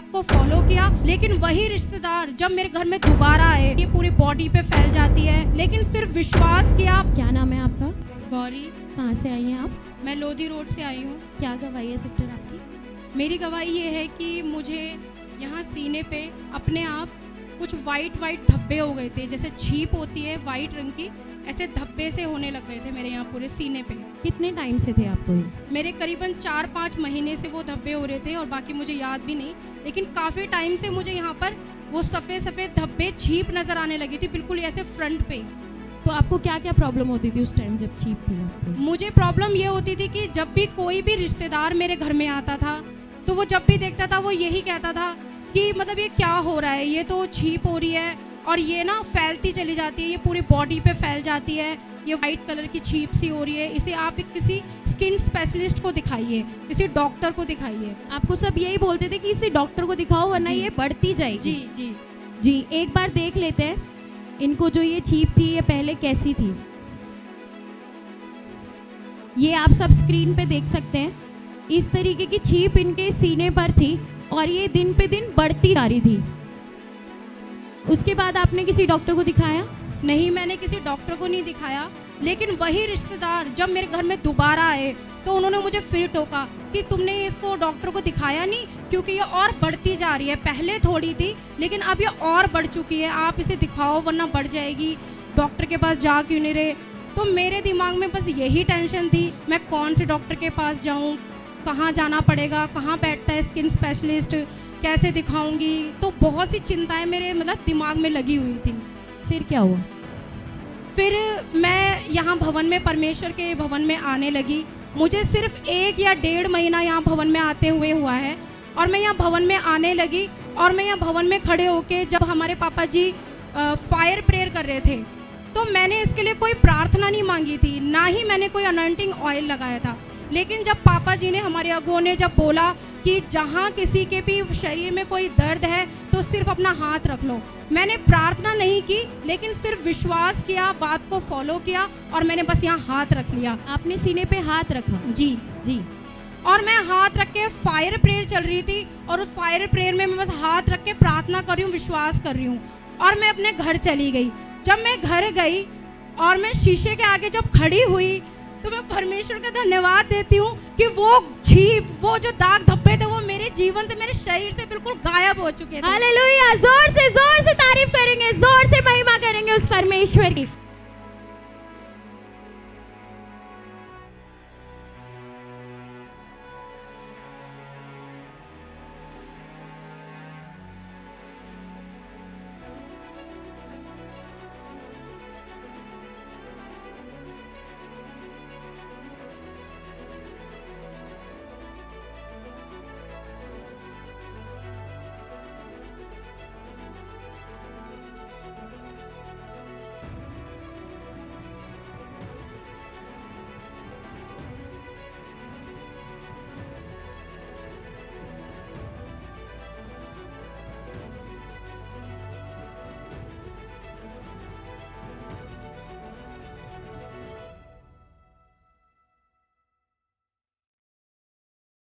बात को फॉलो किया, लेकिन वही रिश्तेदार जब मेरे घर में दोबारा आए, ये पूरी बॉडी पे फैल जाती है, लेकिन सिर्फ विश्वास किया। क्या नाम है आपका? गौरी। कहाँ से आई हैं आप? मैं लोधी रोड से आई हूँ। क्या गवाही है सिस्टर आपकी? मेरी गवाही ये है कि मुझे यहाँ सीने पे अपने आप कुछ वाइट धब्बे हो गए थे, जैसे छीप होती है वाइट रंग की, ऐसे धब्बे से होने लग गए थे मेरे यहाँ पूरे सीने पे। कितने टाइम से थे आपको ये? मेरे करीबन 4-5 महीने से वो धब्बे हो रहे थे और बाकी मुझे याद भी नहीं, लेकिन काफ़ी टाइम से मुझे यहाँ पर वो सफ़ेद धब्बे छीप नज़र आने लगी थी, बिल्कुल ऐसे फ्रंट पे। तो आपको क्या क्या प्रॉब्लम होती थी उस टाइम जब छीप थी आपको? मुझे प्रॉब्लम ये होती थी कि जब भी कोई भी रिश्तेदार मेरे घर में आता था तो वो जब भी देखता था वो यही कहता था कि मतलब ये क्या हो रहा है, ये तो छीप हो रही है और ये ना फैलती चली जाती है, ये पूरी बॉडी पे फैल जाती है, ये वाइट कलर की छीप सी हो रही है, इसे आप किसी स्किन स्पेशलिस्ट को दिखाइए, किसी डॉक्टर को दिखाइए। आपको सब यही बोलते थे कि इसे डॉक्टर को दिखाओ वरना ये बढ़ती जाएगी? जी जी जी। एक बार देख लेते हैं इनको, जो ये छीप थी ये पहले कैसी थी। ये आप सब स्क्रीन पे देख सकते हैं, इस तरीके की छीप इनके सीने पर थी और ये दिन पे दिन बढ़ती जा रही थी। उसके बाद आपने किसी डॉक्टर को दिखाया? नहीं, मैंने किसी डॉक्टर को नहीं दिखाया, लेकिन वही रिश्तेदार जब मेरे घर में दोबारा आए तो उन्होंने मुझे फिर टोका कि तुमने इसको डॉक्टर को दिखाया नहीं, क्योंकि ये और बढ़ती जा रही है, पहले थोड़ी थी लेकिन अब ये और बढ़ चुकी है, आप इसे दिखाओ वरना बढ़ जाएगी, डॉक्टर के पास जा क्यों नहीं रहे। तो मेरे दिमाग में बस यही टेंशन थी, मैं कौन से डॉक्टर के पास जाऊँ, कहाँ जाना पड़ेगा, कहाँ बैठता है स्किन स्पेशलिस्ट, कैसे दिखाऊंगी। तो बहुत सी चिंताएं मेरे मतलब दिमाग में लगी हुई थी। फिर क्या हुआ? फिर मैं यहाँ भवन में, परमेश्वर के भवन में आने लगी। मुझे सिर्फ 1 या 1.5 महीना यहाँ भवन में आते हुए हुआ है और मैं यहाँ भवन में आने लगी और मैं यहाँ भवन में खड़े होके जब हमारे पापा जी फायर प्रेयर कर रहे थे तो मैंने इसके लिए कोई प्रार्थना नहीं मांगी थी, ना ही मैंने कोई अनॉइंटिंग ऑयल लगाया था। लेकिन जब पापा जी ने, हमारे अगुओं ने जब बोला कि जहाँ किसी के भी शरीर में कोई दर्द है तो सिर्फ अपना हाथ रख लो, मैंने प्रार्थना नहीं की लेकिन सिर्फ विश्वास किया, बात को फॉलो किया और मैंने बस यहाँ हाथ रख लिया। आपने सीने पे हाथ रखा? जी जी। और मैं हाथ रख के फायर प्रेयर चल रही थी और उस फायर प्रेयर में मैं बस हाथ रख के प्रार्थना कर रही हूँ, विश्वास कर रही हूँ और मैं अपने घर चली गई। जब मैं घर गई और मैं शीशे के आगे जब खड़ी हुई तो मैं परमेश्वर का धन्यवाद देती हूँ कि वो छीप, वो जो दाग धब्बे थे वो मेरे जीवन से, मेरे शरीर से बिल्कुल गायब हो चुके थे। हालेलुया! जोर से तारीफ करेंगे, जोर से महिमा करेंगे उस परमेश्वर की।